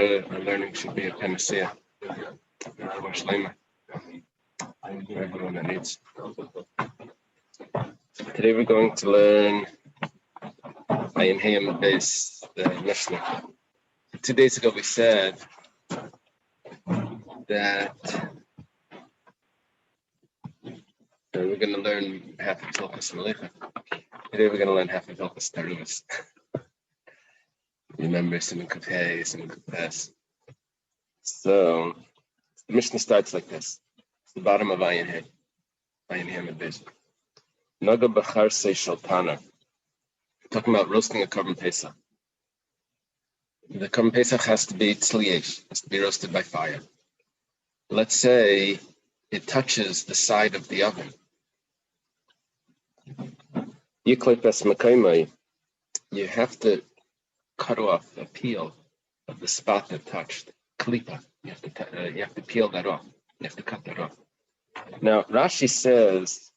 our learning should be a panacea. Everyone that needs. Today we're going to learn Ayin Hayam base the Mishnah. 2 days ago we said that we're going to learn half of Hilchos Melecha. Today we're going to learn half of Hilchos Taruvos. Remember, Simon Kufay, Simon Kufes. So the Mishnah starts like this. It's the bottom of Ayin Hayam base. Naga Bachar Seishal Tana. Talking about roasting a Korban Pesach. The Korban Pesach has to be tzliesh, has to be roasted by fire. Let's say it touches the side of the oven. You have to cut off a peel of the spot that touched. Klipa. You have to peel that off. You have to cut that off. Now Rashi says,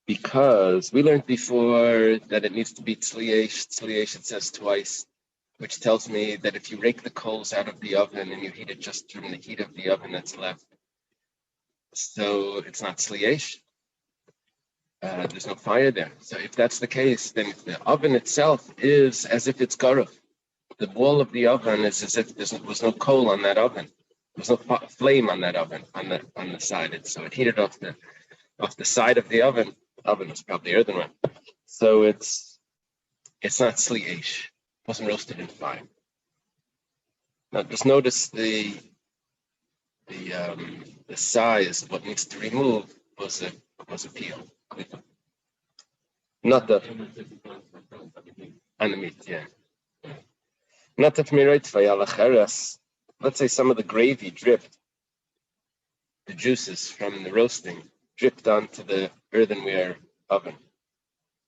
because we learned before that it needs to be tzliesh. Tzliesh it says twice, which tells me that if you rake the coals out of the oven and you heat it just from the heat of the oven that's left, so it's not tzliesh. There's no fire there. So if that's the case, then the oven itself is as if it's garuf. The wall of the oven is as if there was no coal on that oven. There's no flame on that oven on the side. So it heated off the side of the oven. The oven was probably earthenware. So it's not tzliesh. It wasn't roasted in fire. Now just notice the size of what needs to remove was a peel. Not the on the meat, yeah. Not the fmiroit. Let's say some of the gravy dripped, the juices from the roasting dripped onto the earthenware oven.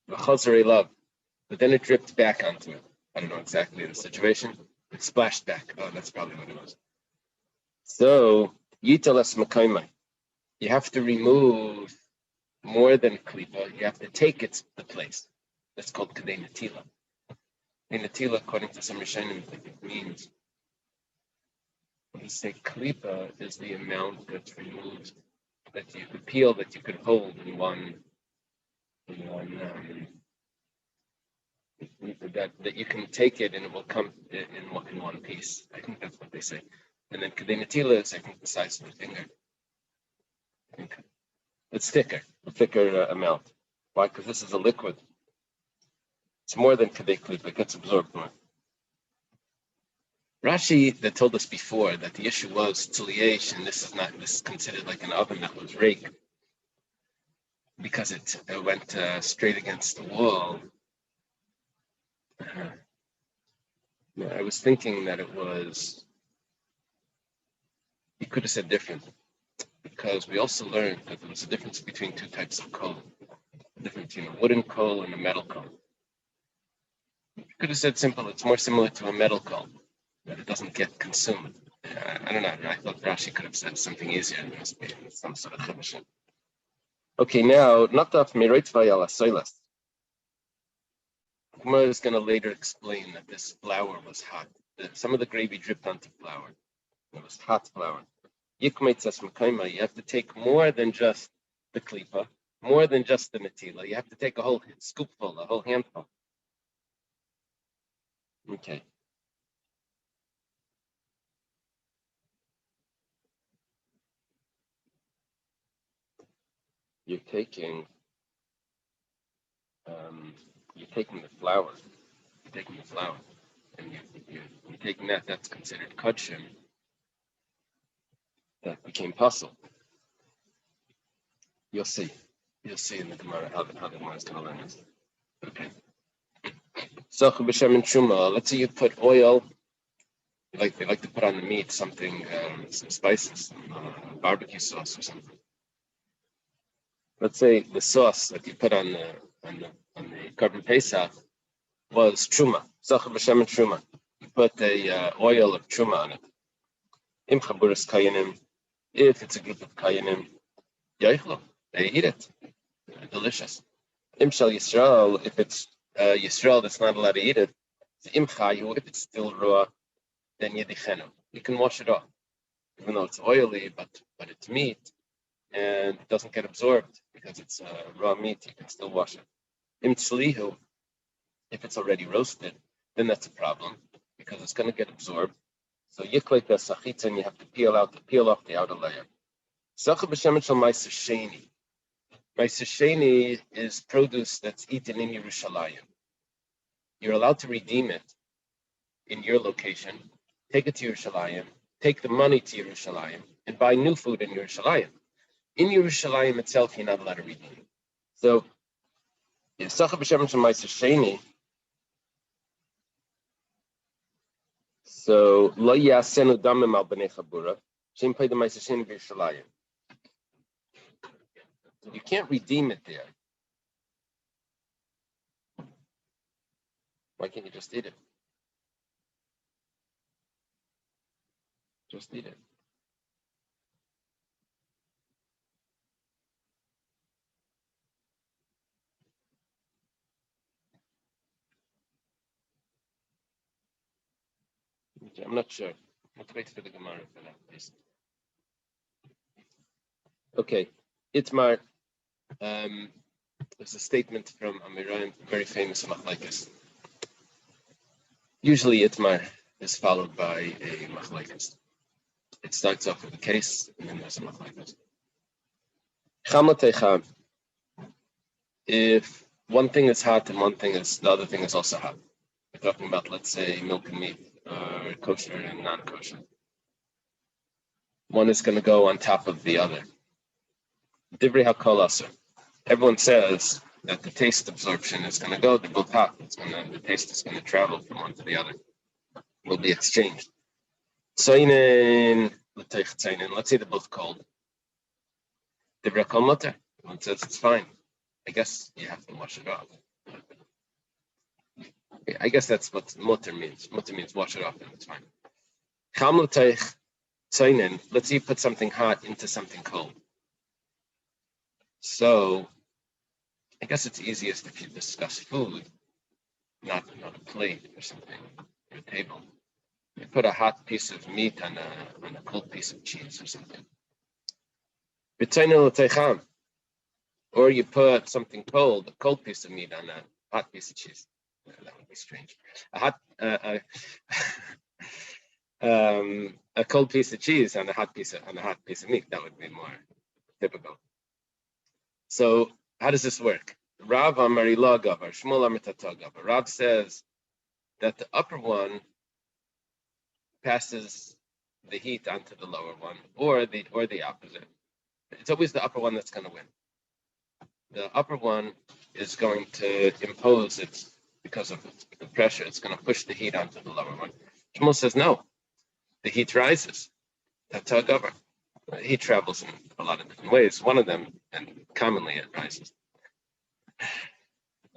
But then it dripped back onto it. I don't know exactly the situation. It splashed back. Oh, that's probably what it was. So yitalas makaimai. You have to remove more than klipa. You have to take the place. That's called kadei natila. And natila, according to some Rishonim, it means when you say klipa is the amount that's removed that you could peel, that you could hold in one that you can take it and it will come in one piece. I think that's what they say. And then kadei natila is, I think, the size of the finger. I think it's thicker, a thicker amount. Why? Because this is a liquid. It's more than kadei klipa. It gets absorbed more. Rashi that told us before that the issue was tzliesh, and this is considered like an oven that was raked because it went straight against the wall. I was thinking that it was. He could have said different, because we also learned that there was a difference between two types of coal, the difference between a wooden coal and a metal coal. You could have said simple. It's more similar to a metal coal, that it doesn't get consumed. I don't know. I thought Rashi could have said something easier. There must be some sort of chiddush. Okay, now nataf miroitvay ala soilas. Gemara is going to later explain that this flour was hot. Some of the gravy dripped onto flour. It was hot flour. You have to take more than just the klipa, more than just the natila. You have to take a whole scoopful, a whole handful. Okay. You're taking the flour. You're taking the flour, and you're taking that. That's considered kudshim. That became puzzle. You'll see in the Gemara how the Gemara is going to learn this. Okay. So b'shem and truma. Let's say you put oil. They like to put on the meat something, some spices, some, barbecue sauce or something. Let's say the sauce that you put on the Korban Pesach was truma. Zachar b'shem and truma. You put the oil of truma on it. Im chaburas kayanim. If it's a group of kayanim, yaichlo, they eat it. Delicious. Im shel Yisrael, if it's Yisrael that's not allowed to eat it, If it's still raw, then yedichenu. You can wash it off, even though it's oily, but it's meat and it doesn't get absorbed because it's raw meat. You can still wash it. Im tzlihu, if it's already roasted, then that's a problem because it's going to get absorbed. So yiklek the sachitza, and you have to peel off the outer layer. Zacha b'shemen shel ma'aser sheni. Ma'aser sheni is produce that's eaten in Yerushalayim. You're allowed to redeem it in your location, take it to Yerushalayim, take the money to Yerushalayim, and buy new food in Yerushalayim. In Yerushalayim itself, you're not allowed to redeem it. So, if Sacha b'shemen shel ma'aser sheni, so lo yasenu damim al b'nei chabura, shem pay the ma'aser sheni b'Yerushalayim. You can't redeem it there. Why can't you just eat it? Just eat it. I'm not sure. Let's wait for the Gemara for that, please. Okay, Itmar. There's a statement from Amirayim, very famous machlekes. Usually Itmar is followed by a machlekes. It starts off with a case, and then there's a machlekes. Chamlateicha. If one thing is hot and the other thing is also hot. We're talking about, let's say, milk and meat, or kosher and non-kosher. One is going to go on top of the other. Divrei hakol aser. Everyone says that the taste absorption is going to go, they're both hot. The taste is going to travel from one to the other. Will be exchanged. Let's say they're both cold. Divrei hakol mutar. One says it's fine. I guess you have to wash it off. I guess that's what mutar means. Mutar means wash it off and it's fine. Let's say you put something hot into something cold. So I guess it's easiest if you discuss food, not a plate or something, or a table. You put a hot piece of meat on a cold piece of cheese or something. Or you put something cold, a cold piece of meat on a hot piece of cheese. That would be strange. A cold piece of cheese on a hot piece of meat. That would be more typical. So how does this work? Rav Amarila Gavar, Shmuel Amitata Gavar. Rav says that the upper one passes the heat onto the lower one, or the opposite. It's always the upper one that's going to win. The upper one is going to impose it because of the pressure. It's going to push the heat onto the lower one. Shmuel says no. The heat rises. Tata Gavar. Heat travels in a lot of different ways. One of them, and commonly it rises.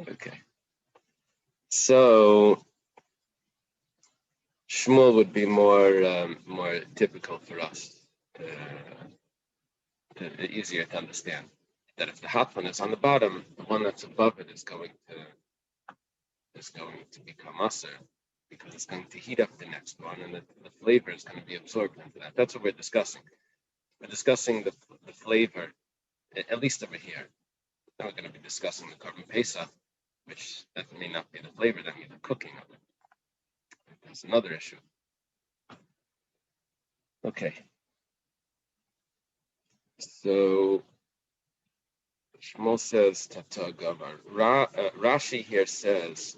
Okay. So Shmuel would be more typical for us, easier to understand. That if the hot one is on the bottom, the one that's above it is going to become aser because it's going to heat up the next one, and the flavor is going to be absorbed into that. That's what we're discussing. We're discussing the flavor, at least over here. Then we're going to be discussing the Korban Pesach, which that may not be the flavor, that may be the cooking of it. That's another issue. Okay. So Shmuel says Tata Gavar. Rashi here says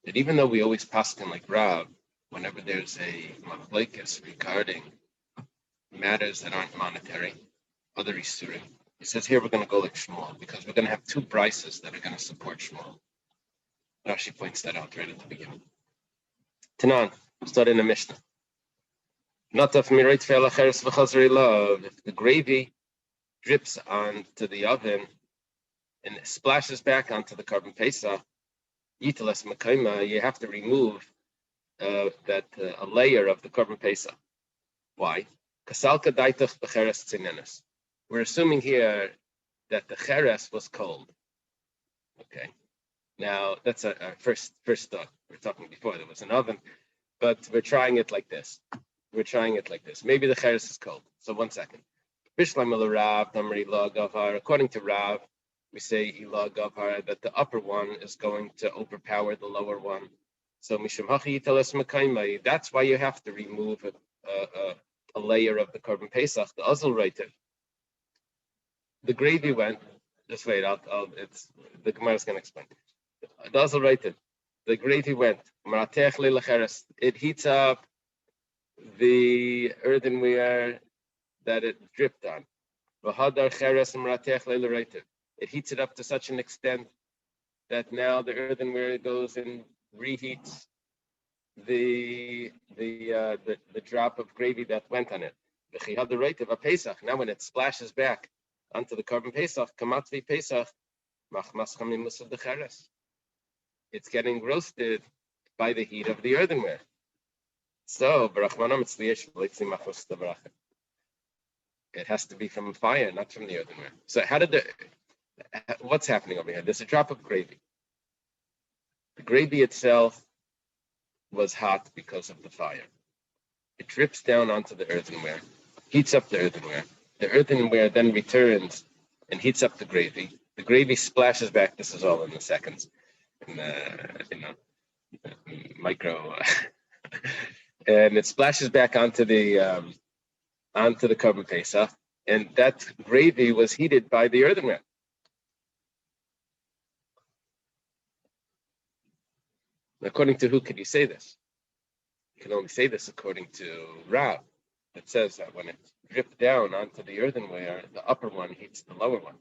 that even though we always paskin like Rav, whenever there's a machlekes regarding matters that aren't monetary, other isurim, he says here we're going to go like Shmuel because we're going to have two brises that are going to support Shmuel. Rashi points that out right at the beginning. Tanan, start in the Mishnah. Not if the gravy drips onto the oven and it splashes back onto the Korban Pesach, you have to remove a layer of the Korban Pesach. Why? We're assuming here that the cheres was cold. Okay. Now that's our first thought. We're talking before there was an oven, but we're trying it like this. Maybe the cheres is cold. So 1 second. According to Rav, we say ilah gavhar that the upper one is going to overpower the lower one. So mishum hachi yiteles mekaymai. That's why you have to remove a layer of the korban pesach, the azul reitiv. The gravy went. Just wait. It's the Gemara is going to explain. The azul reitiv. The gravy went. It heats up the earthenware that it dripped on. It heats it up to such an extent that now the earthenware goes and reheats the drop of gravy that went on it. Now when it splashes back onto the korban pesach, kamatvi pesach, machmas chamimus of the cheres. It's getting roasted by the heat of the earthenware. So, it has to be from fire, not from the earthenware. So what's happening over here? There's a drop of gravy. The gravy itself was hot because of the fire. It drips down onto the earthenware, heats up the earthenware. The earthenware then returns and heats up the gravy. The gravy splashes back. This is all in the seconds, micro, and it splashes back onto the korban pesach, and that gravy was heated by the earthenware. According to who could you say this? You can only say this according to Rav. It says that when it dripped down onto the earthenware, the upper one heats the lower one.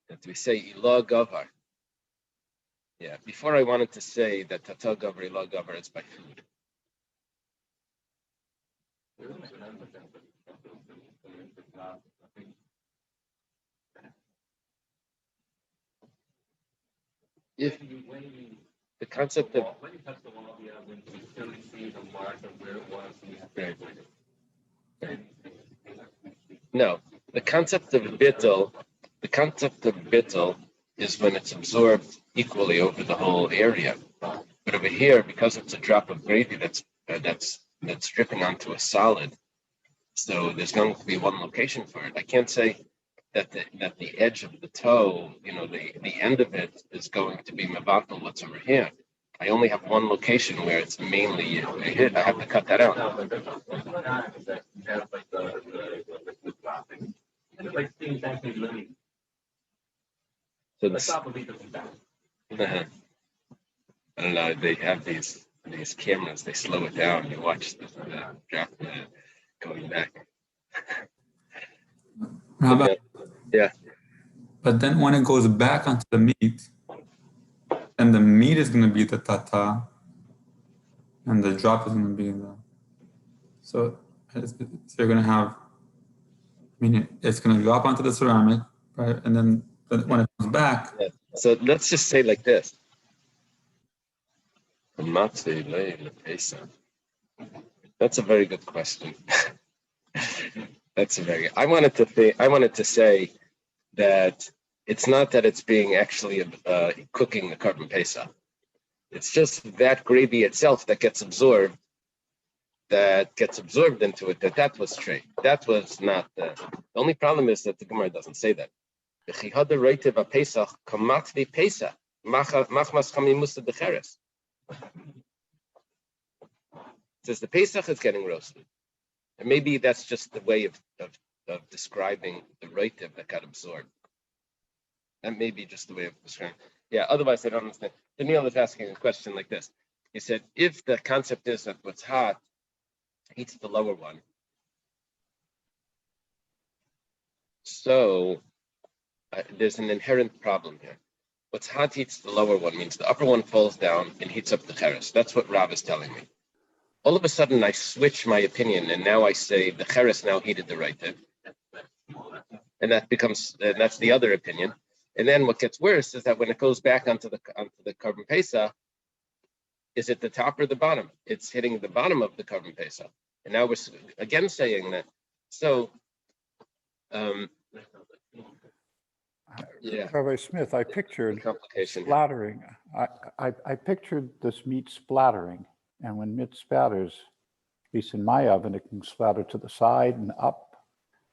That we say ilah gavar. Yeah, before I wanted to say that tata gavar, ilah gavar is by food. If the concept of when you touch the wall, you clearly see the mark of where it was. No, the concept of bittul is when it's absorbed equally over the whole area. But over here, because it's a drop of gravy that's dripping onto a solid, so there's going to be one location for it. I can't say that the edge of the toe, the end of it is going to be mevatel what's over here. I only have one location where it's mainly hit. I have to cut that out. So this, I don't know. They have these cameras. They slow it down. You watch the drop going back. Yeah. But then when it goes back onto the meat, then the meat is going to be the tata, and the drop is going to be the. So you're going to have. It's going to drop onto the ceramic, right? And then when it comes back. Yeah. So let's just say like this. That's a very good question. I wanted to say that it's not that it's being actually cooking the korban pesach. It's just that gravy itself that gets absorbed into it. That was straight. That was not the only problem is that the Gemara doesn't say that. It says the pesach is getting roasted. And maybe that's just the way of describing the reitiv that got absorbed. That may be just the way of describing. Yeah, otherwise I don't understand. Daniel is asking a question like this. He said, if the concept is that what's hot heats the lower one, so there's an inherent problem here. What's hot heats the lower one means the upper one falls down and heats up the cheres. That's what Rav is telling me. All of a sudden, I switch my opinion, and now I say the cheres now heated the reitiv, and that's the other opinion. And then what gets worse is that when it goes back onto the korban pesach, is it the top or the bottom? It's hitting the bottom of the korban pesach, and now we're again saying that. So, Yeah. Rabbi Smith, I pictured Complication. splattering. I pictured this meat splattering, and when meat spatters, at least in my oven, it can splatter to the side and up.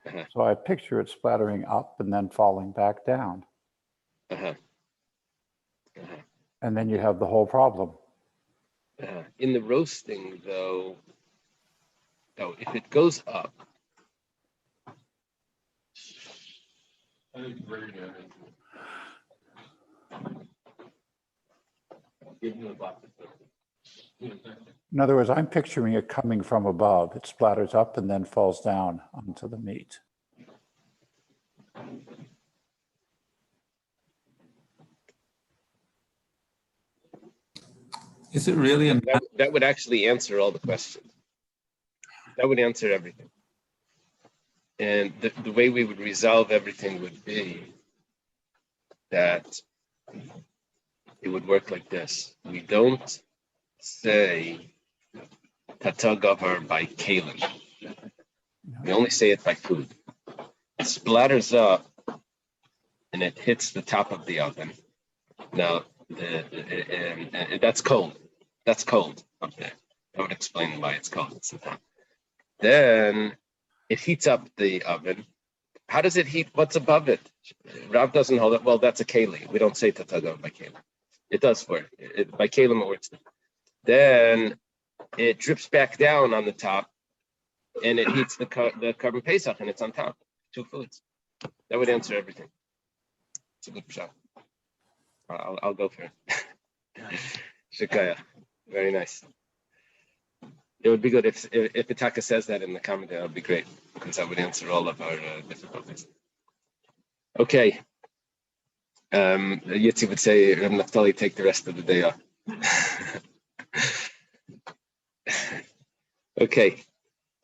Uh-huh. So I picture it splattering up and then falling back down. Uh-huh. Uh-huh. And then you have the whole problem. In the roasting, though, if it goes up, In other words, I'm picturing it coming from above. It splatters up and then falls down onto the meat. Is it really a that would actually answer all the questions. That would answer everything. And the way we would resolve everything would be that it would work like this. We don't say tata gavar by kalim. We only say it by food. It splatters up and it hits the top of the oven. Now, that's cold. That's cold up there. I would explain why it's cold. Then it heats up the oven. How does it heat? What's above it? Rav doesn't hold it. Well, that's a keli. We don't say tataga by keli. It does work. By kelim it works. Then it drips back down on the top, and it heats the carbon pesach, and it's on top. Two foods. That would answer everything. It's a good shot. I'll go for it. Shikaya. Very nice. It would be good if Itaka says that in the comment. That would be great, because that would answer all of our difficulties. Okay. Yitzi would say, Naftali, take the rest of the day off. Okay.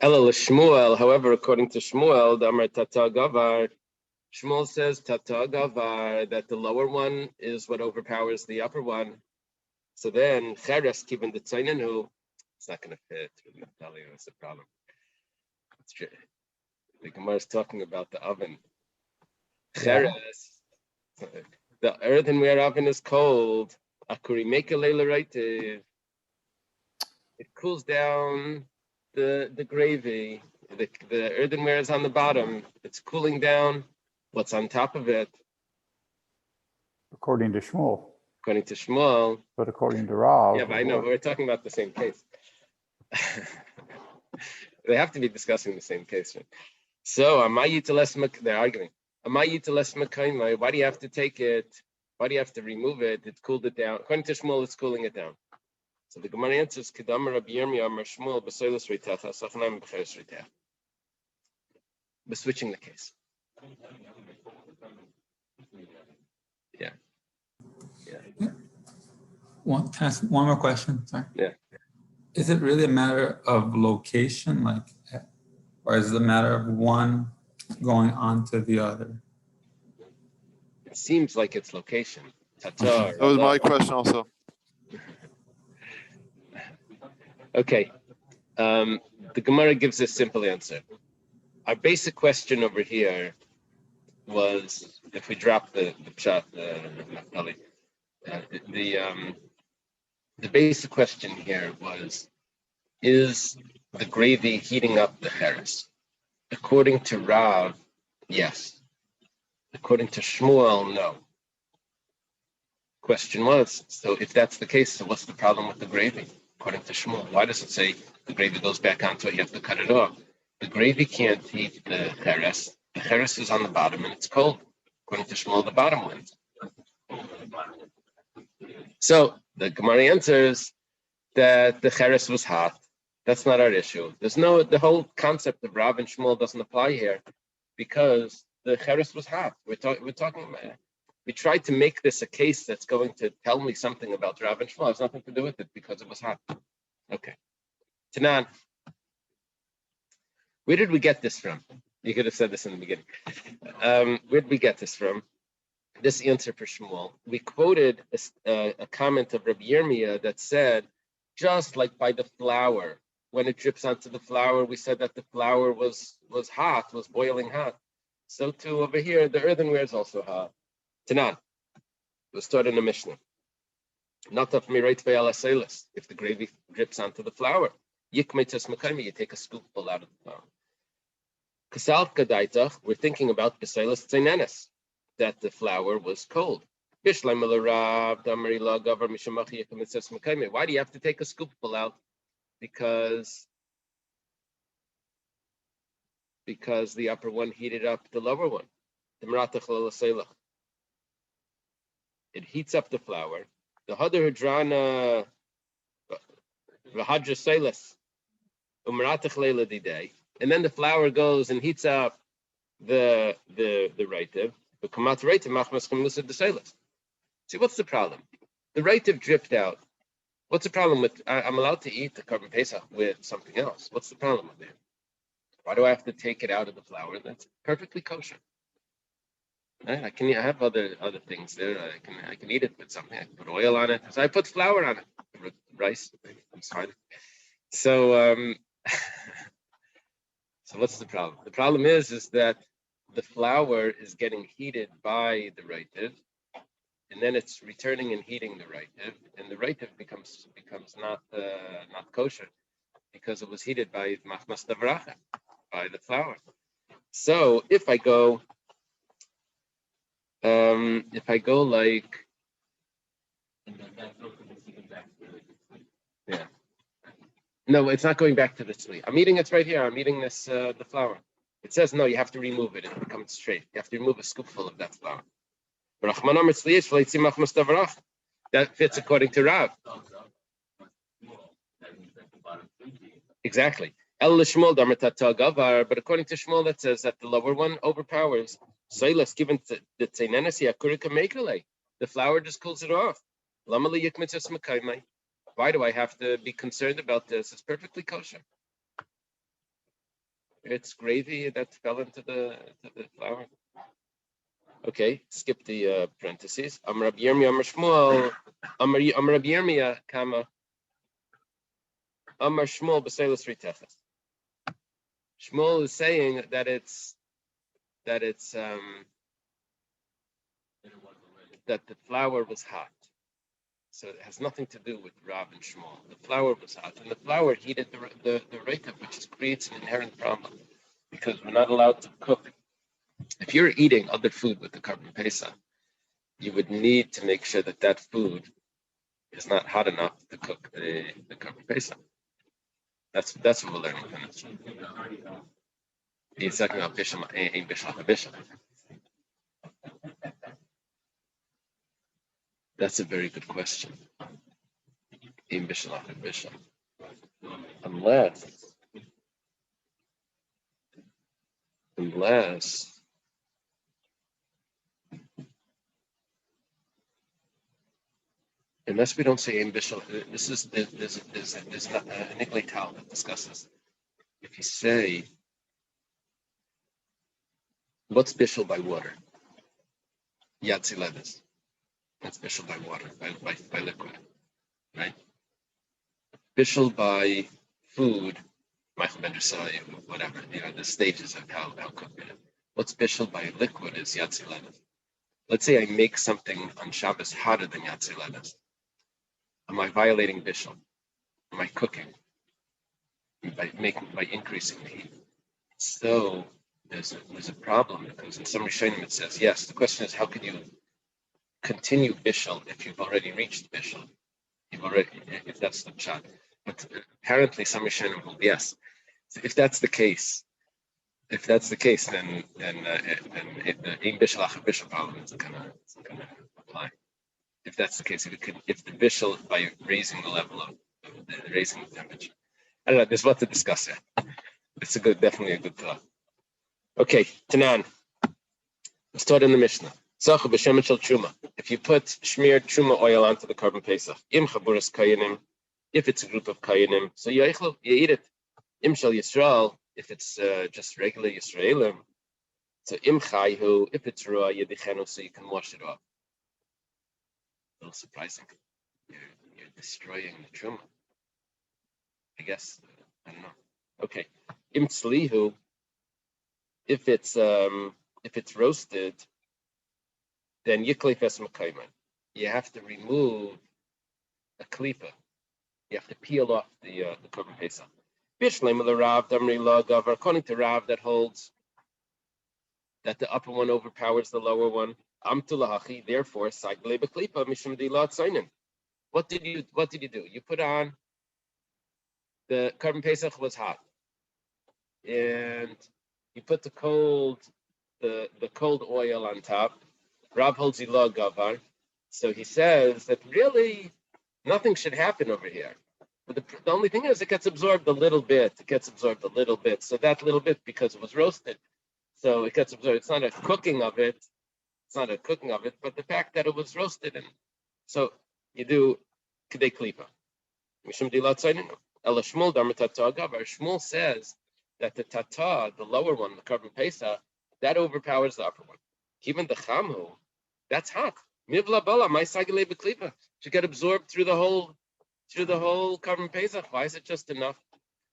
Ela Shmuel, however, according to Shmuel, Damar Tata Gavar, Shmuel says Tata Gavar, that the lower one is what overpowers the upper one. So then, Cheres Kivin the Tzainenu, it's not going to fit. Naftali, that's the problem. It's true. The Gemara is talking about the oven. Cheres, the earthenware oven is cold. Akuri make a leila right. It cools down the gravy. The earthenware is on the bottom. It's cooling down. What's on top of it? According to Shmuel. According to Shmuel. But according to Rav. Yeah, but I know we're talking about the same case. They have to be discussing the same case, right? So, they're arguing. Why do you have to take it? Why do you have to remove it? It cooled it down. According to Shmuel, it's cooling it down. So the Gemara answers, Kedamar Rabbi Yirmiyah Amar Shmuel b'soilus reitach, asachnaim b'cheres reitach. We're switching the case. Yeah. Can I ask one more question? Sorry. Yeah. Is it really a matter of location, or is it a matter of one going on to the other? It seems like it's location. That was my question also. Okay. The Gemara gives a simple answer. Our basic question over here was, if we drop the pshat, the basic question here was, is the gravy heating up the cheres? According to Rav, yes. According to Shmuel, no. Question was, so if that's the case, so what's the problem with the gravy? According to Shmuel, why does it say the gravy goes back onto it, you have to cut it off? The gravy can't heat the cheres. The cheres is on the bottom and it's cold. According to Shmuel, the bottom wins. So the Gemara answers that the cheres was hot. That's not our issue. The whole concept of Rav and Shmuel doesn't apply here, because the cheres was hot. We're talking about it. We tried to make this a case that's going to tell me something about Rav and Shmuel. It has nothing to do with it because it was hot. Okay. Tanan. Where did we get this from? You could have said this in the beginning. Where did we get this from? This answer for Shmuel. We quoted a comment of Rabbi Yirmiyah that said, just like by the flour, when it drips onto the flour, we said that the flour was hot, was boiling hot. So too over here, the earthenware is also hot. Tanan. We'll start in the Mishnah. Not of mirate ve'alaselis. If the gravy drips onto the flour, yikmetas makaymi, you take a scoopful out of the flour. Kasal kadaitach, we're thinking about beselis tzenenes, that the flour was cold. Why do you have to take a scoopful out? Because the upper one heated up the lower one. It heats up the flour. The hadar hadrana v'hadra selis umratach leila diday, and then the flour goes and heats up the reitiv. The kamat reitiv machmas chemusa de selis. See, what's the problem? The reitiv dripped out. What's the problem with? I'm allowed to eat the korban pesach with something else. What's the problem with it? Why do I have to take it out of the flour? That's perfectly kosher. I have other things there. I can eat it with something. I can put oil on it. So I put flour on it. Rice, it's fine. So so what's the problem? The problem is that the flour is getting heated by the reitiv, and then it's returning and heating the reitiv, and the reitiv becomes not kosher because it was heated by machmas davracha, by the flour. So if I go like, yeah, no, it's not going back to the tzli. I'm eating it right here. I'm eating this the flour. It says no, you have to remove it. It becomes straight. You have to remove a scoopful of that flour. That fits according to Rav. Exactly. But according to Shmuel, that says that the lower one overpowers. Soilas given the tzenenes yakurika mekale. The flour just cools it off. Why do I have to be concerned about this? It's perfectly kosher. It's gravy that fell into the flour. Okay, skip the parentheses. Amar Rabbi Yirmiyah, Amar Shmuel, Amar Rabbi Yirmiyah, Kama, Amar Shmuel b'seilas riteches. Shmuel is saying that that the flour was hot. So it has nothing to do with Rav and Shmuel. The flour was hot, and the flour heated the reitiv, which creates an inherent problem because we're not allowed to cook. If you're eating other food with the korban pesach, you would need to make sure that food is not hot enough to cook the korban pesach. That's what we're learning from this. He's talking about bishul. That's a very good question. Unless we don't say aim bishul, there's not an Niglei Tal that discusses. If you say what's bishul by water, yatsi levis. That's bishul by water, by liquid, right? Bishul by food, whatever, the stages of how cooking it. What's bishul by liquid is yatsi levis. Let's say I make something on Shabbos hotter than yatsi levis. Am I violating bishul? Am I cooking by increasing the heat? So there's a problem because in some Rishonim it says yes. The question is how can you continue bishul if you've already reached bishul? If that's the shot. But apparently some Rishonim will yes. So if that's the case, then the bishul achav bishul problem isn't gonna apply. If that's the case, if the bishul by raising the level of raising the temperature. I don't know. There's what to discuss here. It's definitely a good thought. Okay, Tanan. Let's start in the Mishnah. If you put shmeared truma oil onto the korban pesach, if it's a group of kayanim, so you eat it. Imshal Yisrael, if it's just regular Yisraelim, so imchayhu, if it's ruah yedichenu, so you can wash it off. A little surprising. You're destroying the truma. I guess I don't know. Okay, imtzlihu, if it's roasted, then yiklif es mekayman. You have to remove a klipa. You have to peel off the korban pesach. Bishleim Rav Damri Lagav, according to Rav, that holds that the upper one overpowers the lower one. Amtulahachi, therefore, sagle beklipa mishum dilat sainin. What did you do? You put on the korban pesach was hot, and you put the cold oil on top. Rav holds ilah gavar, so he says that really nothing should happen over here. But the only thing is, it gets absorbed a little bit. So that little bit, because it was roasted, so it gets absorbed. It's not a cooking of it. But the fact that it was roasted, and so you do kedei klipa. Mishum dilat zayin. Ela Shmuel damar tata gavar. Shmuel says that the tata, the lower one, the korban pesach, that overpowers the upper one. Even the chamhu, that's hot. Mivla bala, my sagile beklipa, should get absorbed through the whole korban pesach. Why is it just enough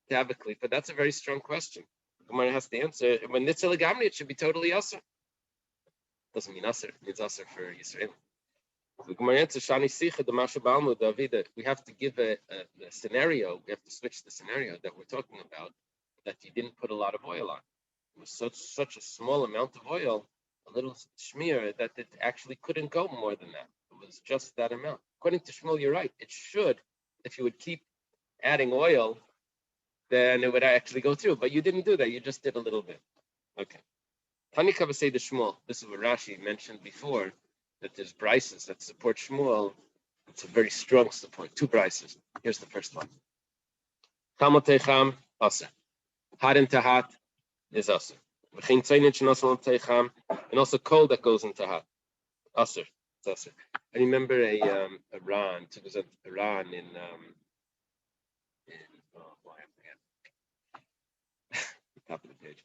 to have a klipa? That's a very strong question. Gemara has to answer. When nitzah legamri, it should be totally aser. Doesn't mean aser. It means aser for Yisrael. The Gemara answers Shani Sicha the Masha Balmu Davida. We have to give a scenario. We have to switch the scenario that we're talking about. That you didn't put a lot of oil on. It was such a small amount of oil, a little shmear, that it actually couldn't go more than that. It was just that amount. According to Shmuel, you're right. It should, if you would keep adding oil, then it would actually go through. But you didn't do that. You just did a little bit. Okay. Tanika say the Shmuel. This is what Rashi mentioned before, that there's brises that support Shmuel. It's a very strong support. Two brises. Here's the first one. Chamotecham aser. Hot into hot is aser. And also cold that goes into hot. Aser. It's aser. I remember Iran. It was Iran in top of the page.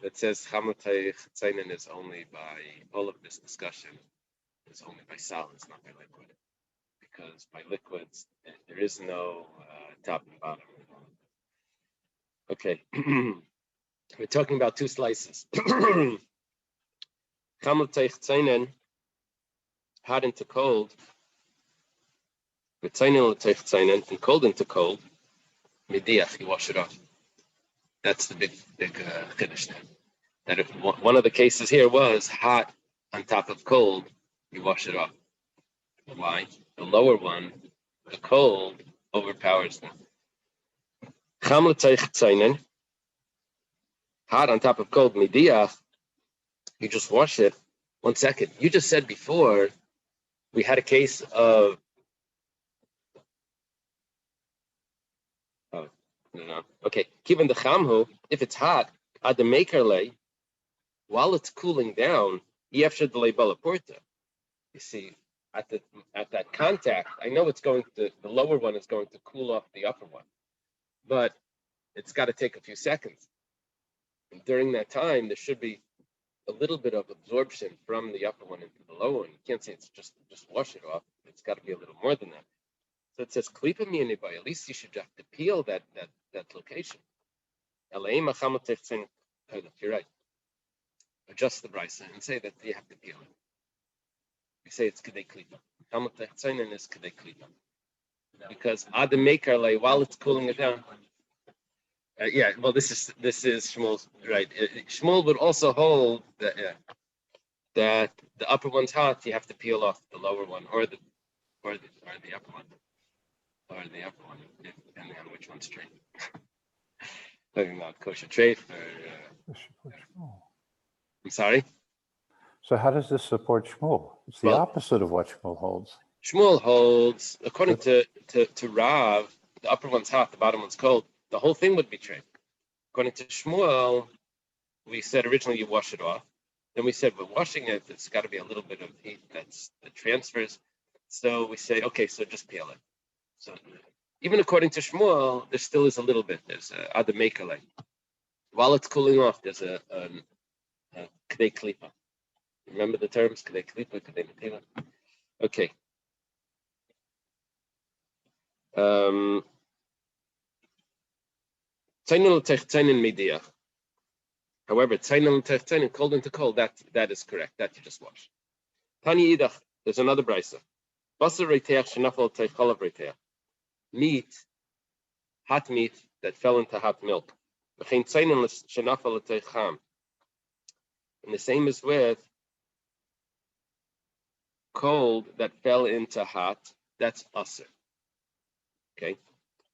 That says Chamotay Tzainin is only by, all of this discussion is only by solids, not by liquid. Because by liquids, there is no top and bottom. Okay. We're talking about two slices. Chamotay Tzainin, hot into cold. With Tzainin L'Teich Tzainin, and cold into cold, Midiach, you wash it off. That's the big chiddush there. That if one of the cases here was hot on top of cold, you wash it off. Why? The lower one, the cold, overpowers them. Cham l'teich tzainen, hot on top of cold, midiach, you just wash it. 1 second. You just said before, we had a case of, no. Okay, given the chamhu, if it's hot, ad the maker lay, while it's cooling down, yefsher delay balaporta. You see, at that contact, I know it's going to, the lower one is going to cool off the upper one, but it's got to take a few seconds. And during that time, there should be a little bit of absorption from the upper one into the lower one. You can't say it's just wash it off. It's got to be a little more than that. So it says klipa mi'anibay. At least you should have to peel that location. You're right. Adjust the brisa and say that you have to peel it. You say it's kedei klipa. Chamatech is kedei klipa. Because ad maker lay while it's cooling it down. Yeah, well, this is Shmuel's right. Shmuel would also hold that the upper one's hot. You have to peel off the lower one, or the upper one. Or the upper one, depending on which one's trained. Talking about kosher treif I'm sorry? So how does this support Shmuel? It's the opposite of what Shmuel holds. Shmuel holds, according to Rav, the upper one's hot, the bottom one's cold. The whole thing would be treif. According to Shmuel, we said originally you wash it off. Then we said, but washing it, it's got to be a little bit of heat that transfers. So we say, okay, so just peel it. So even according to Shmuel, there still is a little bit. There's a adamekale. While it's cooling off, there's a kedei klipa. Remember the terms kedei klipa, kedei netila. Okay. However, cold into cold, that is correct. That you just wash. Tani idach, there's another brisa. Basar reiteach shenafal teicholav reiteach. Meat, hot meat that fell into hot milk. V'chein tzeinin shenafal teicham. And the same is with cold that fell into hot, that's aser. Okay?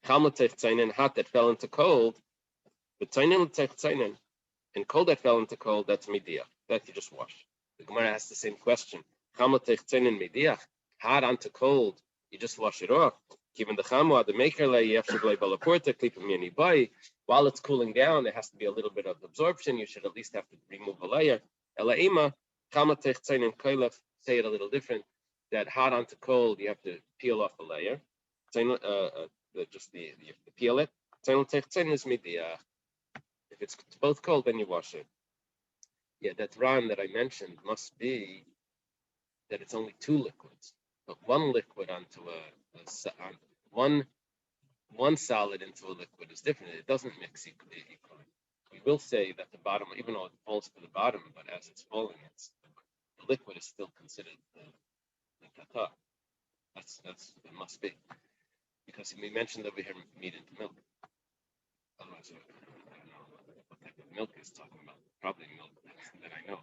Cham l'teich tzeinin, hot that fell into cold, but tzeinin l'teich tzeinin, and cold that fell into cold, that's midiach. That you just wash. The Gemara asks the same question. Cham l'teich tzeinin midiach, hot onto cold, you just wash it off. Given the chamwa, the maker lay, you have to lay balaporta, klipim yeni bai. While it's cooling down, there has to be a little bit of absorption. You should at least have to remove a layer. Elaima, cham l'teich tzeinin koilef, say it a little different. That hot onto cold, you have to peel off a layer. You have to peel it. If it's both cold, then you wash it. Yeah, that ran that I mentioned must be that it's only two liquids, but one liquid onto one solid into a liquid is different. It doesn't mix equally. We will say that the bottom, even though it falls to the bottom, but as it's falling, the liquid is still considered the tata. It must be. Because we mentioned over here meat into milk. Otherwise, I don't know what type of milk is talking about. Probably milk that I know.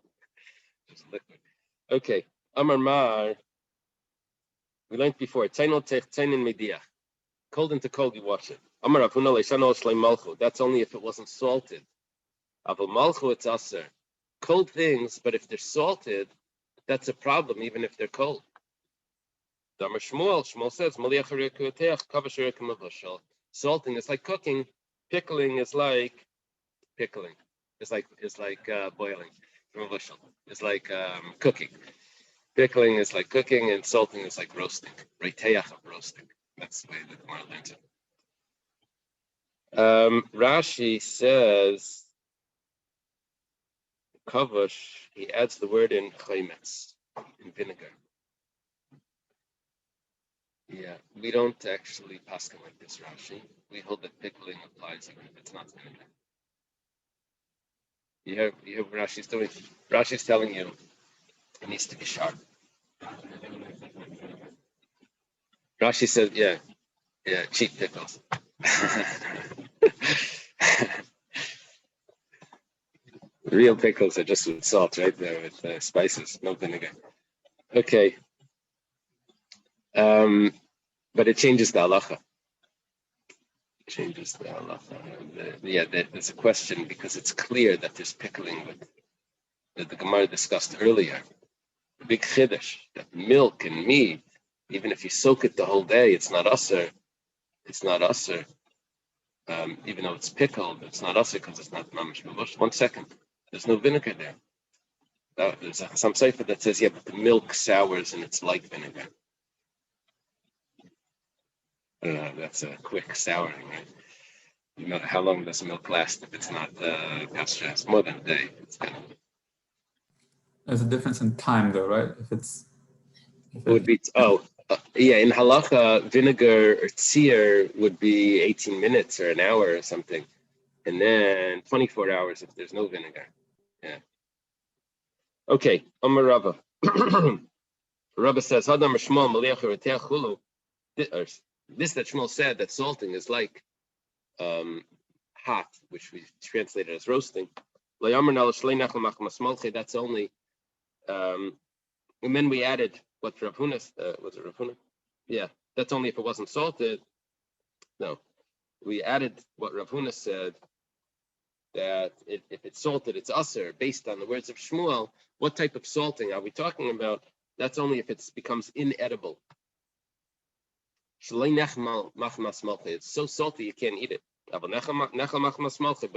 Just liquid. Okay. Amar Mar. We learned before. Cold into cold, you wash it. Amar Afuna Leishano Shlei Malchu. That's only if it wasn't salted. Aval Malchu, it's aser. Cold things, but if they're salted, that's a problem, even if they're cold. Shmuel says, salting is like cooking, pickling is like boiling. It's like cooking. Pickling is like cooking, and salting is like roasting. Reiteach of roasting. That's the way the Gemara learns it. Rashi says, Kavash, he adds the word in chaymetz, in vinegar. Yeah, we don't actually paskin like this, Rashi. We hold that pickling applies even if it's not vinegar. You hear what Rashi's doing? Rashi's telling you it needs to be sharp. Rashi says, yeah, cheap pickles. Real pickles are just with salt, right there, with spices, no vinegar. Okay. But it changes the halacha. There's a question because it's clear that there's pickling that the Gemara discussed earlier. The big chiddush that milk and meat, even if you soak it the whole day, it's not aser. It's not aser. Even though it's pickled, it's not aser because it's not mamish mavush. 1 second, there's no vinegar there. There's some sefer that says, yeah, but the milk sours and it's like vinegar. I don't know, that's a quick souring, right? You know, how long does milk last if it's not pasteurized? More than a day. There's a difference in time, though, right? In halacha, vinegar or tzir would be 18 minutes or an hour or something, and then 24 hours if there's no vinegar. Yeah. Okay, Amar Rava. Rava says, Hadam Shmuel Maliach Reteach Chulu. This that Shmuel said that salting is like hot, which we translated as roasting. That's only, and then we added what Rav Huna, was it Rav Huna? Yeah, that's only if it wasn't salted. No, we added what Rav Huna said, that if it's salted, it's aser, based on the words of Shmuel. What type of salting are we talking about? That's only if it becomes inedible. It's so salty you can't eat it. But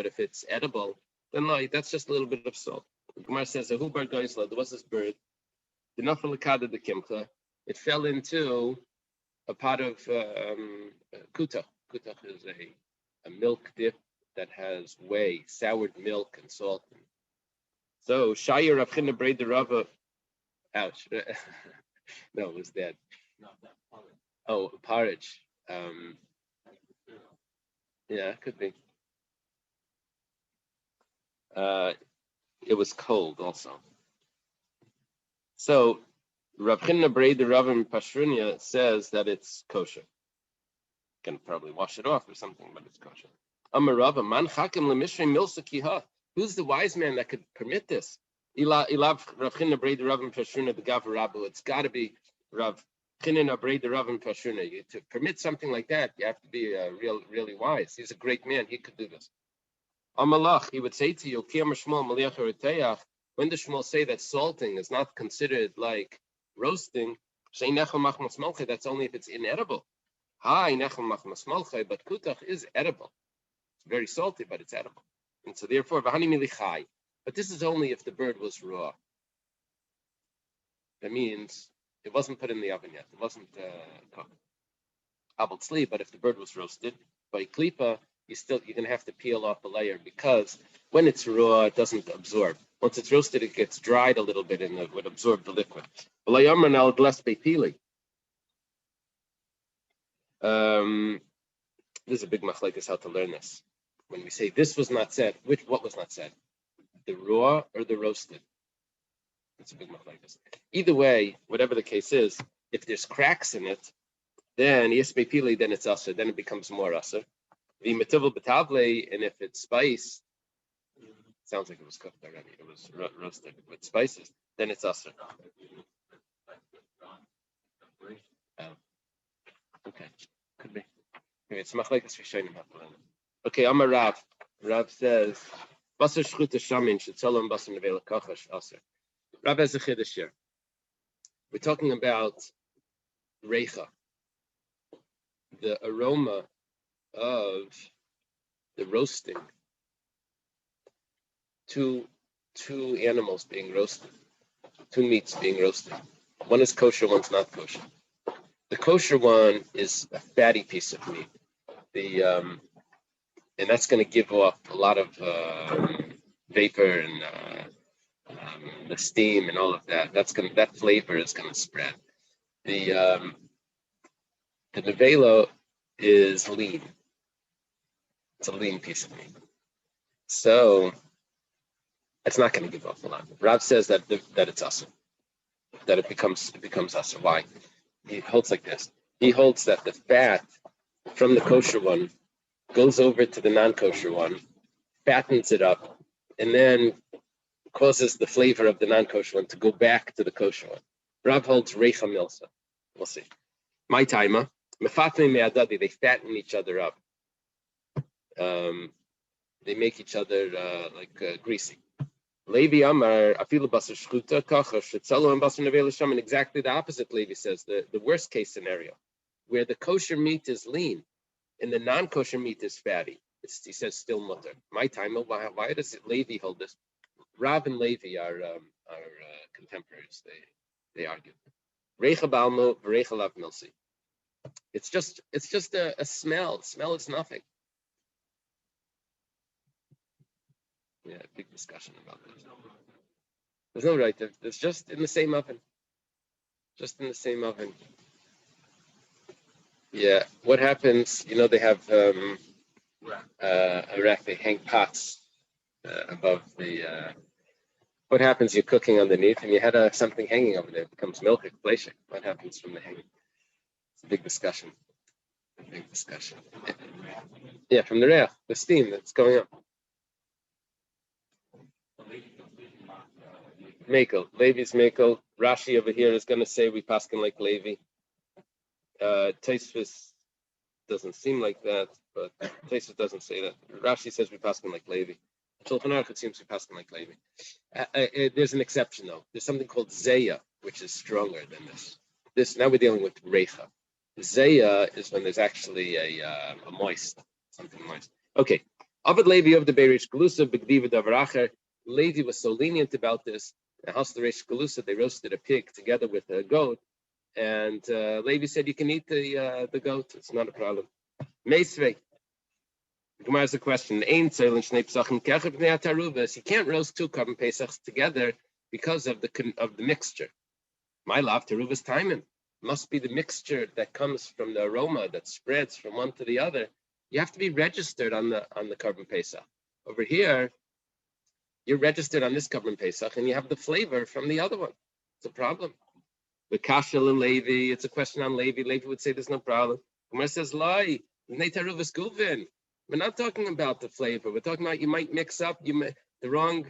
if it's edible, then no, that's just a little bit of salt. Gemara says, there was this bird, it fell into a pot of kutach. Kutach is a milk dip that has whey, soured milk, and salt. So, Shayir Rav China braid the Rava. Ouch. No, it was dead. Oh, porridge. Yeah, it could be. It was cold also. So Rav Chinna Brei the Rav in Pashrunia says that it's kosher. Can probably wash it off or something, but it's kosher. Amarava man chakim lemishrei milsa kiha. Who's the wise man that could permit this? Ilav Rav Chinna Brei the Rav in Pashrunia the Gav Rabu. It's got to be Rav Chinna Brei the Rav in Pashrunia. To permit something like that, you have to be really wise. He's a great man. He could do this. Amalach, he would say to you, when the Shmuel say that salting is not considered like roasting, that's only if it's inedible. But kutach is edible. It's very salty, but it's edible. And so therefore, but this is only if the bird was raw. That means it wasn't put in the oven yet. It wasn't cooked. But if the bird was roasted, by klipa, you're going to have to peel off a layer because when it's raw, it doesn't absorb. Once it's roasted, it gets dried a little bit and it would absorb the liquid. There's a big machlekes how to learn this. When we say this was not said, what was not said? The raw or the roasted? It's a big machlekes. Either way, whatever the case is, if there's cracks in it, then yesbepili, then it's aser, then it becomes more aser. The metivel betavle, and if it's spice, sounds like it was cooked already. It was roasted with spices. Then it's aser. Okay, could be. Okay, it's machlekes rishonim have to learn it. Okay, I'm a Rav. Rav says, "Basar shchuta shamin shetzolam basar nevela kachash aser." Rav has a chiddush here. We're talking about reicha, the aroma of the roasting, two animals being roasted, two meats being roasted. One is kosher, one's not kosher. The kosher one is a fatty piece of meat. And that's going to give off a lot of vapor and the steam and all of that. That flavor is going to spread. The nevela is lean. It's a lean piece of meat, so it's not going to give off a lot. Rav says that it's aser, that it becomes aser. Why? He holds like this. He holds that the fat from the kosher one goes over to the non-kosher one, fattens it up, and then causes the flavor of the non-kosher one to go back to the kosher one. Rav holds reicha milsa. We'll see. My timer, mefatne me'adadi, they fatten each other up. They make each other greasy. Levi Amar afilu basar shchuta kacha shetzalo and basar nevela sham, and exactly the opposite. Levi says the worst case scenario, where the kosher meat is lean and the non-kosher meat is fatty. He says still mutter. My time. Why does Levi hold this? Rav and Levi are contemporaries. They argue. Reicha balmo v'reicha lav milsi. It's just a smell. Smell is nothing. Yeah, big discussion about this. There's no right. It's just in the same oven. Just in the same oven. Yeah. What happens? They have a rack. They hang pots above the. What happens? You're cooking underneath, and you had something hanging over there. It becomes milk fleshing. What happens from the hanging? It's a big discussion. Yeah, from the reach, the steam that's going up. Mekel, Levi's Mekel. Rashi over here is going to say we paskin like Levi. Tosfos doesn't seem like that, but Tosfos doesn't say that. Rashi says we paskin like Levi. Shulchan Aruch, it seems we paskin like Levi. There's an exception though. There's something called Zeya, which is stronger than this. Now we're dealing with Reicha. Zeya is when there's actually a moist, something moist. Okay. Avad Levi of the Beirish Galusa B'Gdiva Davaracher. Levi was so lenient about this. The house of the Reish Galusa, they roasted a pig together with a goat, and Levi said you can eat the goat. It's not a problem. Meisvei. Gemara has a question. You can't roast two carbon pesachs together because of the mixture. My love, teruva's timing must be the mixture that comes from the aroma that spreads from one to the other. You have to be registered on the carbon pesach. Over here, you're registered on this carbon pesach, and you have the flavor from the other one. It's a problem. The Kashal and Levi, it's a question on Levi. Levi would say there's no problem. Gemara says, lie. We're not talking about the flavor. We're talking about you might mix up, the wrong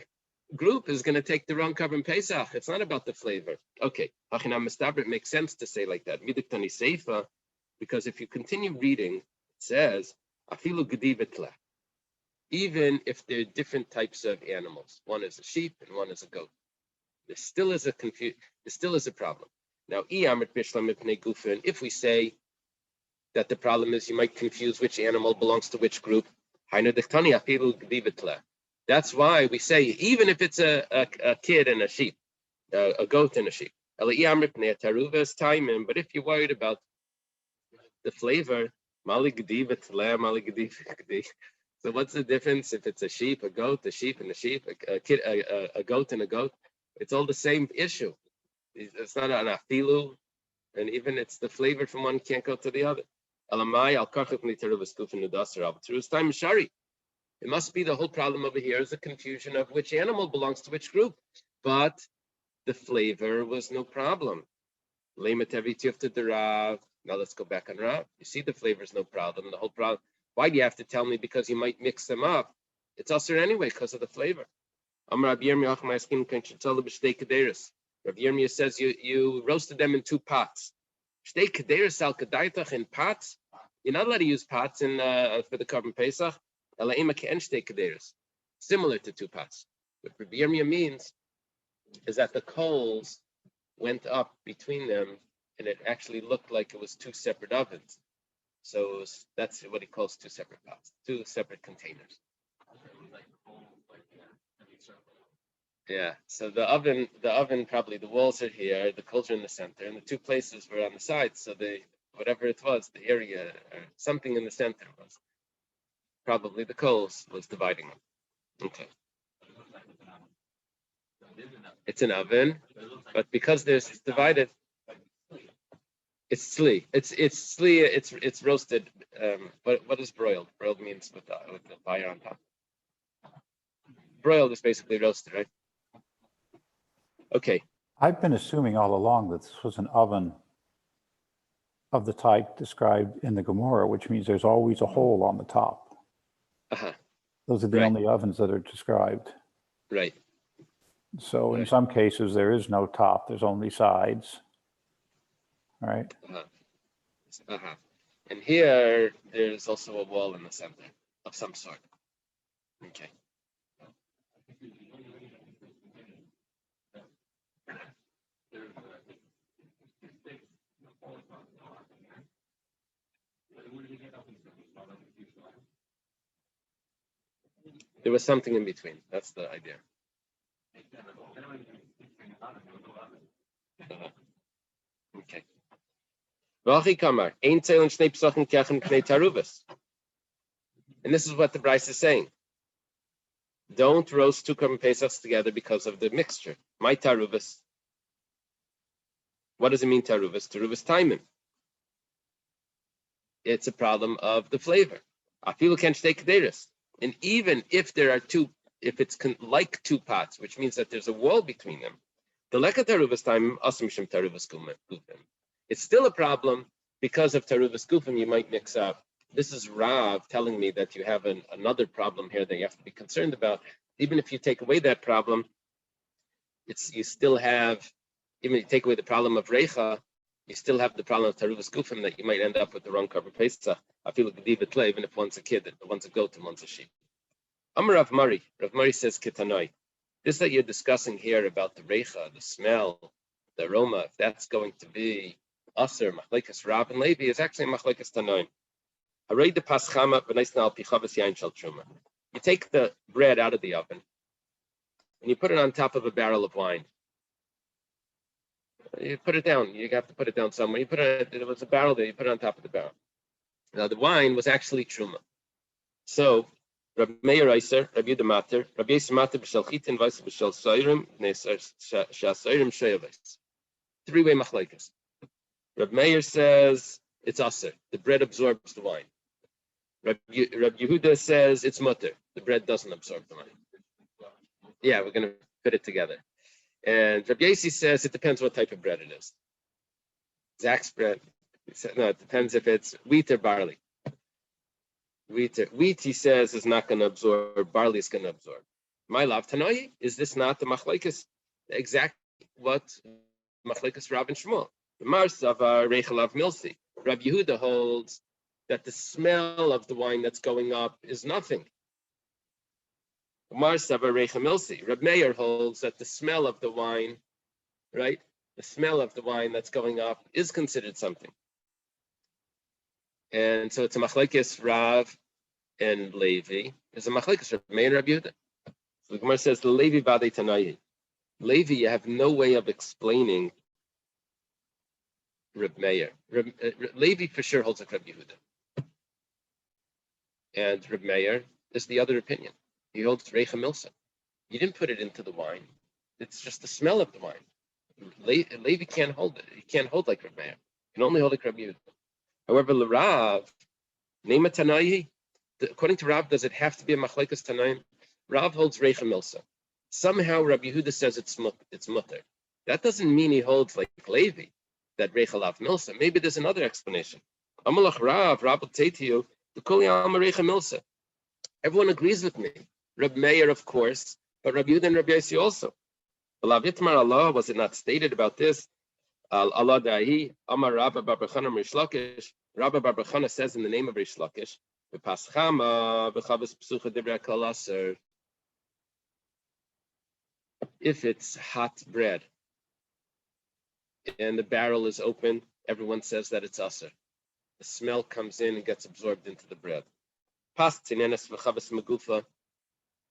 group is going to take the wrong carbon Pesach. It's not about the flavor. Okay, it makes sense to say like that. Because if you continue reading, it says, even if they're different types of animals, one is a sheep and one is a goat, there still is a problem. Now, if we say that the problem is you might confuse which animal belongs to which group, that's why we say, even if it's a kid and a sheep, a goat and a sheep. But if you're worried about the flavor, so what's the difference if it's a sheep, a goat, a sheep and a sheep, a kid, a goat and a goat? It's all the same issue. It's not an afilu, and even it's the flavor from one can't go to the other. It must be the whole problem over here is a confusion of which animal belongs to which group. But the flavor was no problem. Now let's go back on Rav. You see the flavor is no problem. The whole problem. Why do you have to tell me? Because you might mix them up. It's usher anyway because of the flavor. Rav Yirmiyah says you roasted them in 2 pots. In pots. You're not allowed to use pots for the carbon Pesach. Similar to 2 pots. What Rav Yirmiyah means is that the coals went up between them and it actually looked like it was 2 separate ovens. So that's what he calls 2 separate pots, 2 separate containers. Yeah, so the oven probably the walls are here, the coals are in the center, and the 2 places were on the sides. So whatever it was, the area or something in the center was probably the coals was dividing them. Okay. It's an oven, but because it's divided, it's sli. It's sli. It's roasted. What is broiled? Broiled means with the fire on top. Broiled is basically roasted, right? Okay. I've been assuming all along that this was an oven of the type described in the Gemara, which means there's always a hole on the top. Uh-huh. Those are the only ovens that are described. Right. So in some cases, there is no top. There's only sides. All right. And here, there's also a wall in the center of some sort. Okay. There was something in between. That's the idea. Okay. And this is what the Bryce is saying. Don't roast 2 carbon Pesachs together because of the mixture. My taruvas. What does it mean, taruvas? Taruvas timing. It's a problem of the flavor. Afilu can shtei kederis. And even if there are 2, if it's like 2 pots, which means that there's a wall between them, the leka taruvas time asim shem taruvas gufim. It's still a problem because of taruvas gufim. You might mix up. This is Rav telling me that you have another problem here that you have to be concerned about. Even if you take away that problem, you still have. Even if you take away the problem of reicha, you still have the problem of taruvas gufim that you might end up with the wrong carbon pesach. I feel like even if one's a kid, one's a goat and one's a sheep. Amar Rav Mari. Rav Mari says kitanoi. This that you're discussing here about the reicha, the smell, the aroma, if that's going to be aser machlekes Rav and Levi, is actually machlekes tanoim. You take the bread out of the oven and you put it on top of a barrel of wine. You put it down. You have to put it down somewhere. It was a barrel there. You put it on top of the barrel. Now the wine was actually truma. So Rabbi Meir Eiser, Rabbi Yehuda Mater, Rabbi Yisrael Mater b'shel chitin v'ayis b'shel soirim sha'soirim she'eves. 3-way machlekes. Rabbi Meir says it's aser. The bread absorbs the wine. Rabbi Yehuda says it's mutter. The bread doesn't absorb the wine. Yeah, we're going to put it together. And Rabbi Yossi says it depends what type of bread it is. Zach's bread. No, it depends if it's wheat or barley. Wheat, he says, is not going to absorb. Barley is going to absorb. My love, Tanoi, is this not the machlekes? Exact what machlekes Rav and Shmuel? The Mars of Reichel Milsi. Rabbi Yehuda holds that the smell of the wine that's going up is nothing. Mars of Reichel Milsi. Rabbi Meir holds that the smell of the wine, right? The smell of the wine that's going up is considered something. And so it's a machlekes Rav and Levi. It's a machlekes Rav Meir and Rabbi Yehuda. So the Gemara says the Levi Vadei Tanayi. Levi, you have no way of explaining Reb Meir. Levi for sure holds like Reb Yehuda. And Reb Meir is the other opinion. He holds Reicha Milsa. You didn't put it into the wine. It's just the smell of the wine. Levi can't hold it. He can't hold like Reb Meir. He can only hold like Reb Yehuda. However, Rav, Nema Tanayi, according to Rav, does it have to be a Machlekes Tanaim? Rav holds Reicha Milsa. Somehow Rabbi Yehuda says it's mutter. That doesn't mean he holds like Levi, that Reicha Lav Milsa. Maybe there's another explanation. Amalach Rav will say to you, the Kol Yalma Reicha Milsa. Everyone agrees with me. Reb Meir, of course, but Rabbi Yehuda and Rabbi Yossi also. Alav Yitmar Allah, was it not stated about this? Allah Dahi, Amar Rabba Bar Bechana Rish Lakish. Rabba Bar Bechana says in the name of Rish Lakish, V'paschama v'chavas psucha divrei kol aser. If it's hot bread and the barrel is open, everyone says that it's aser. The smell comes in and gets absorbed into the bread.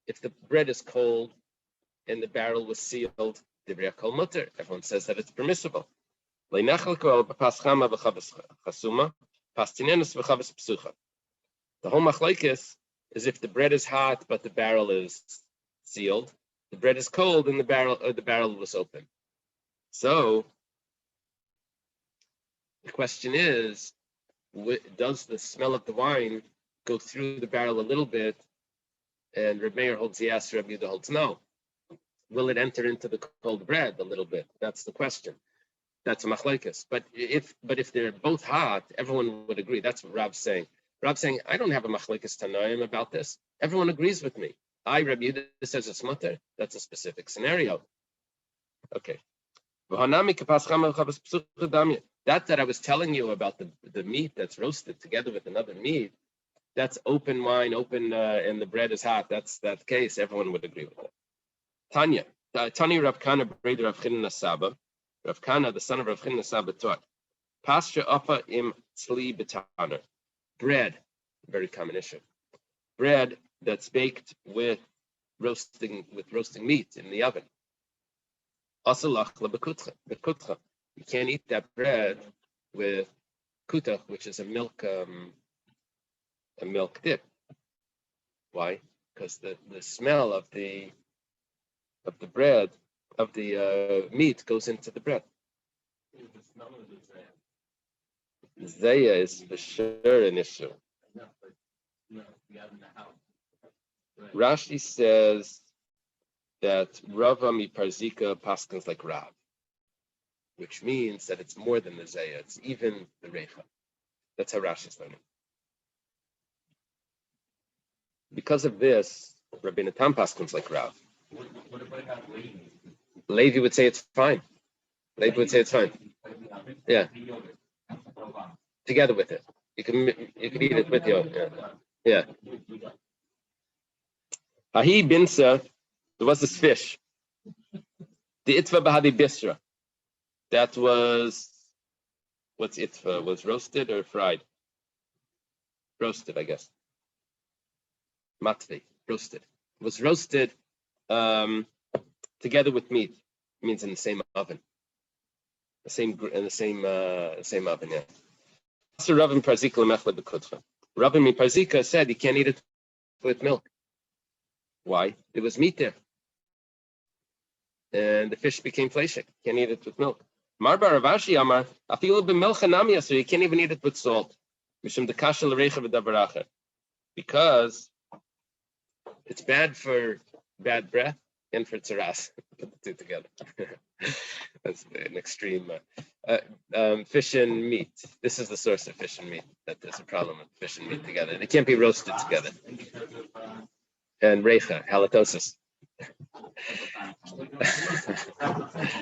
If the bread is cold and the barrel was sealed, everyone says that it's permissible. The whole machlekes is if the bread is hot but the barrel is sealed. The bread is cold and the barrel was open. So the question is, does the smell of the wine go through the barrel a little bit? And Reb Meir holds yes, Reb Yehuda holds no. Will it enter into the cold bread a little bit? That's the question. That's a machlekes. But if they're both hot, everyone would agree. That's what Rab's saying. Rab's saying, I don't have a machlekes tanaim about this. Everyone agrees with me. Rabbi Yehuda says it's mutter. That's a specific scenario. Okay. That I was telling you about the meat that's roasted together with another meat, that's open wine, and the bread is hot. That's that case. Everyone would agree with that. Tanya Rav Kana, brother of Chinna Saba. Rav Kana, the son of Rav Chinna Saba, taught pasture upper im tzli betaner. Bread, very common issue. Bread that's baked with roasting meat in the oven. You can't eat that bread with kutach, which is a milk dip. Why? Because the smell of the bread, of the meat goes into the bread. Zaya is for sure an issue. Rashi says that Rava mi Parzika paskins like Rav, which means that it's more than the Zaya, it's even the Reicha. That's how Rashi is learning. Because of this, Rabbi Natan paskins like Rav. What about Levi? Levi would say it's fine. Levi would say it's fine. Yeah. Together with it. You can eat it with you. Yeah. Ahi binsa, there was this fish. The itva bahadi bisra. That was, what's itva? Was roasted or fried? Roasted, I guess. Matvi, roasted. It was roasted together with meat. It means in the same oven. The same oven, yeah. So Rabbi Parzika said you can't eat it with milk. Why? There was meat there. And the fish became fleshik. Can't eat it with milk. Marbar Ravashi Amar, I feel a bit milchanamia, so you can't even eat it with salt. Because it's bad for bad breath and for tzaras. Put the two together. That's an extreme. Fish and meat. This is the source of fish and meat. That there's a problem with fish and meat together. They can't be roasted together. And reicha, halitosis.